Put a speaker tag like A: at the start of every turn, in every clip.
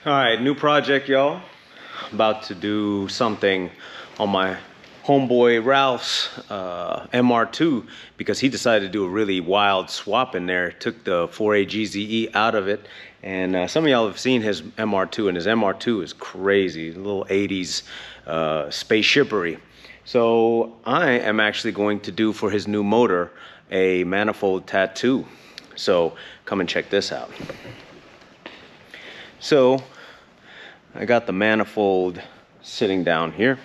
A: All right, new project, y'all. About to do something on my homeboy Ralph's MR2 because he decided to do a really wild swap in there. Took the 4A GZE out of it, and some of y'all have seen his MR2, and his MR2 is crazy, a little 80s spaceshippery. So I am actually going to do for his new motor a manifold tattoo. So come and check this out. So I got the manifold sitting down here,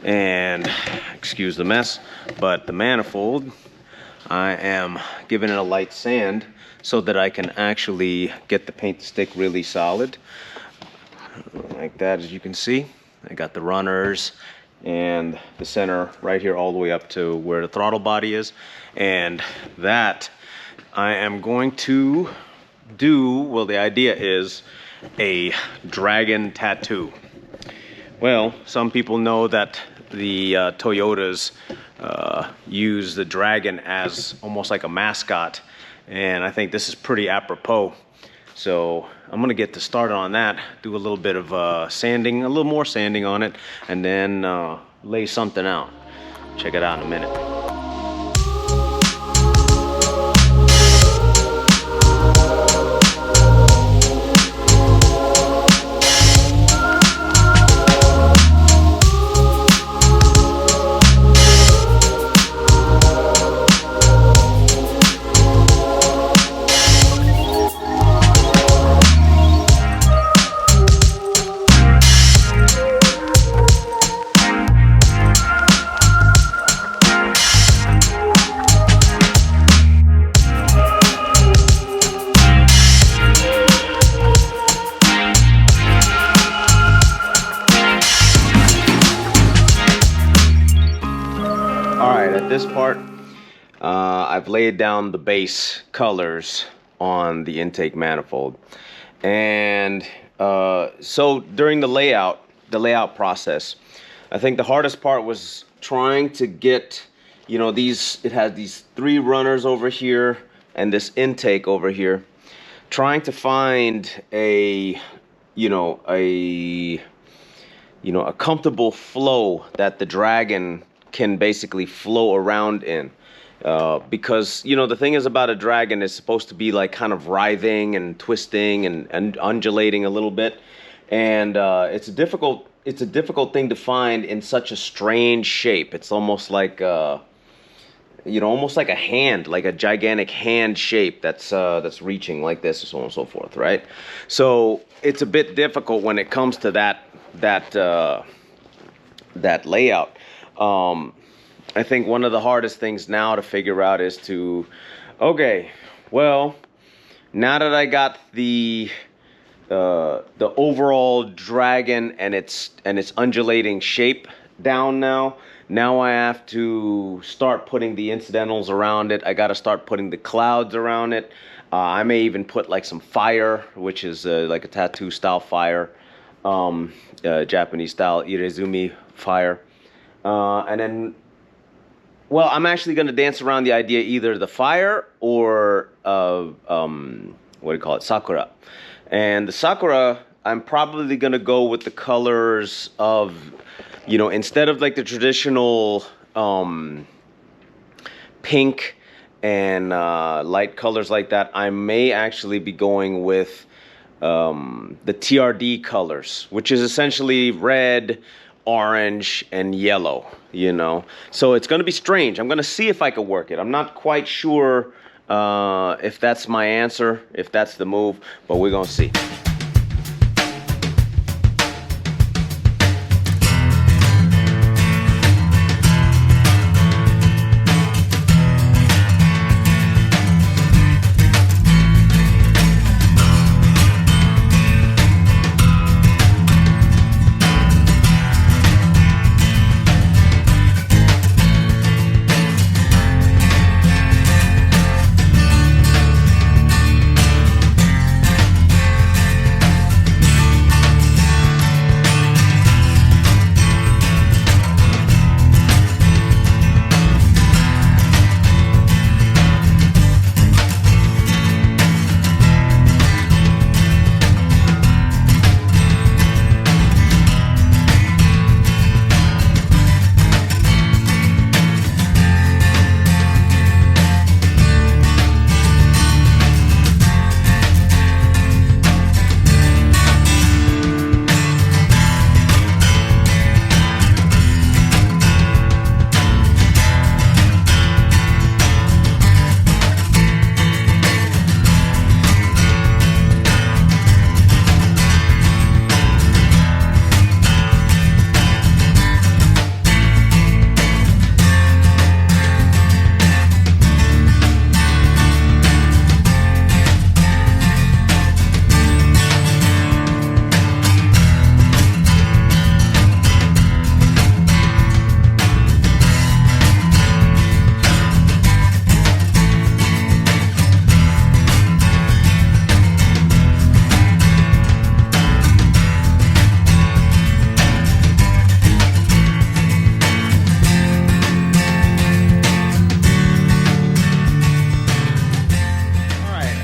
A: and excuse the mess, but the manifold, I am giving it a light sand so that I can actually get the paint to stick really solid like that. As you can see, I got the runners and the center right here all the way up to where the throttle body is, and that I am going to do, well, the idea is a dragon tattoo. Well, some people know that the Toyotas use the dragon as almost like a mascot, and I think this is pretty apropos. So I'm gonna get to start on that, do a little bit of sanding, a little more sanding on it, and then lay something out. Check it out in a minute. This part, I've laid down the base colors on the intake manifold, and so during the layout process, I think the hardest part was trying to get, you know, it has these 3 runners over here and this intake over here, trying to find a comfortable flow that the dragon can basically flow around in, because, you know, the thing is about a dragon is supposed to be like kind of writhing and twisting and undulating a little bit, and it's a difficult thing to find in such a strange shape. It's almost like almost like a hand, like a gigantic hand shape that's reaching like this, and so on and so forth, right? So it's a bit difficult when it comes to that layout. I think one of the hardest things now to figure out is to, okay, well, now that I got the overall dragon and its undulating shape down now I have to start putting the incidentals around it. I got to start putting the clouds around it. I may even put like some fire, which is like a tattoo style fire, Japanese style irezumi fire. And then, well, I'm actually going to dance around the idea, either the fire or what do you call it, sakura. And the sakura, I'm probably going to go with the colors of, you know, instead of like the traditional pink and light colors like that, I may actually be going with the TRD colors, which is essentially red, orange, and yellow, you know. So it's going to be strange. I'm going to see if I can work it. I'm not quite sure if that's my answer, if that's the move, but we're going to see.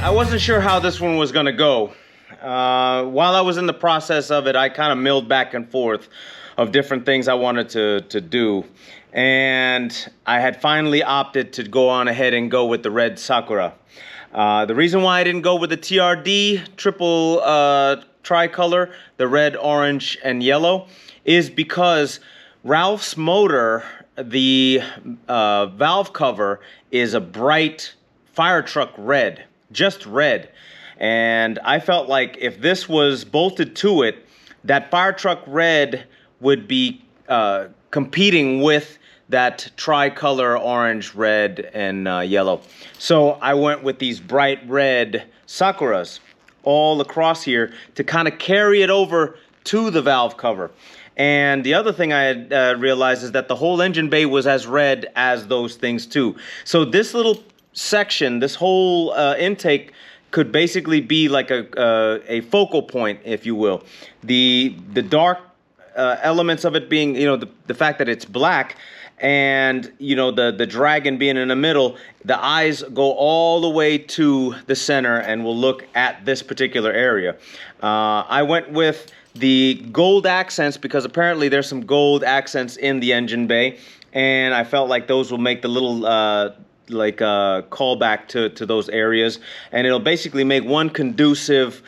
A: I wasn't sure how this one was gonna go. While I was in the process of it, I kind of milled back and forth of different things I wanted to do. And I had finally opted to go on ahead and go with the red Sakura. The reason why I didn't go with the TRD triple tricolor, the red, orange, and yellow, is because Ralph's motor, the valve cover is a bright fire truck red, just red. And I felt like if this was bolted to it, that fire truck red would be competing with that tricolor orange, red, and yellow. So I went with these bright red Sakuras all across here to kind of carry it over to the valve cover. And the other thing I had realized is that the whole engine bay was as red as those things too. So this little section, this whole intake, could basically be like a focal point, if you will. The dark elements of it being, you know, the fact that it's black, and you know, the dragon being in the middle, the eyes go all the way to the center and will look at this particular area. I went with the gold accents because apparently there's some gold accents in the engine bay, and I felt like those will make the little callback to those areas, and it'll basically make one conducive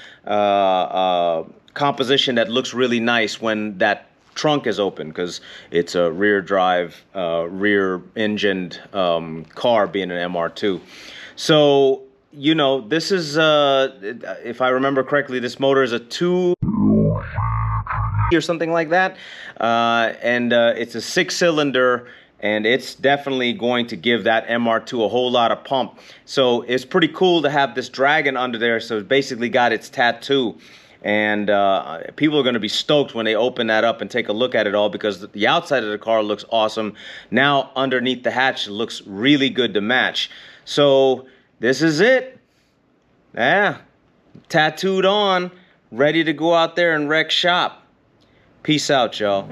A: composition that looks really nice when that trunk is open, because it's a rear drive, rear engined car, being an MR2. So, you know, this is, if I remember correctly, this motor is a 2 or something like that, and it's a 6-cylinder, and it's definitely going to give that MR2 a whole lot of pump. So it's pretty cool to have this dragon under there. So it's basically got its tattoo, and people are going to be stoked when they open that up and take a look at it all, because the outside of the car looks awesome. Now underneath the hatch, it looks really good to match. So this is it. Yeah, tattooed on, ready to go out there and wreck shop. Peace out, y'all.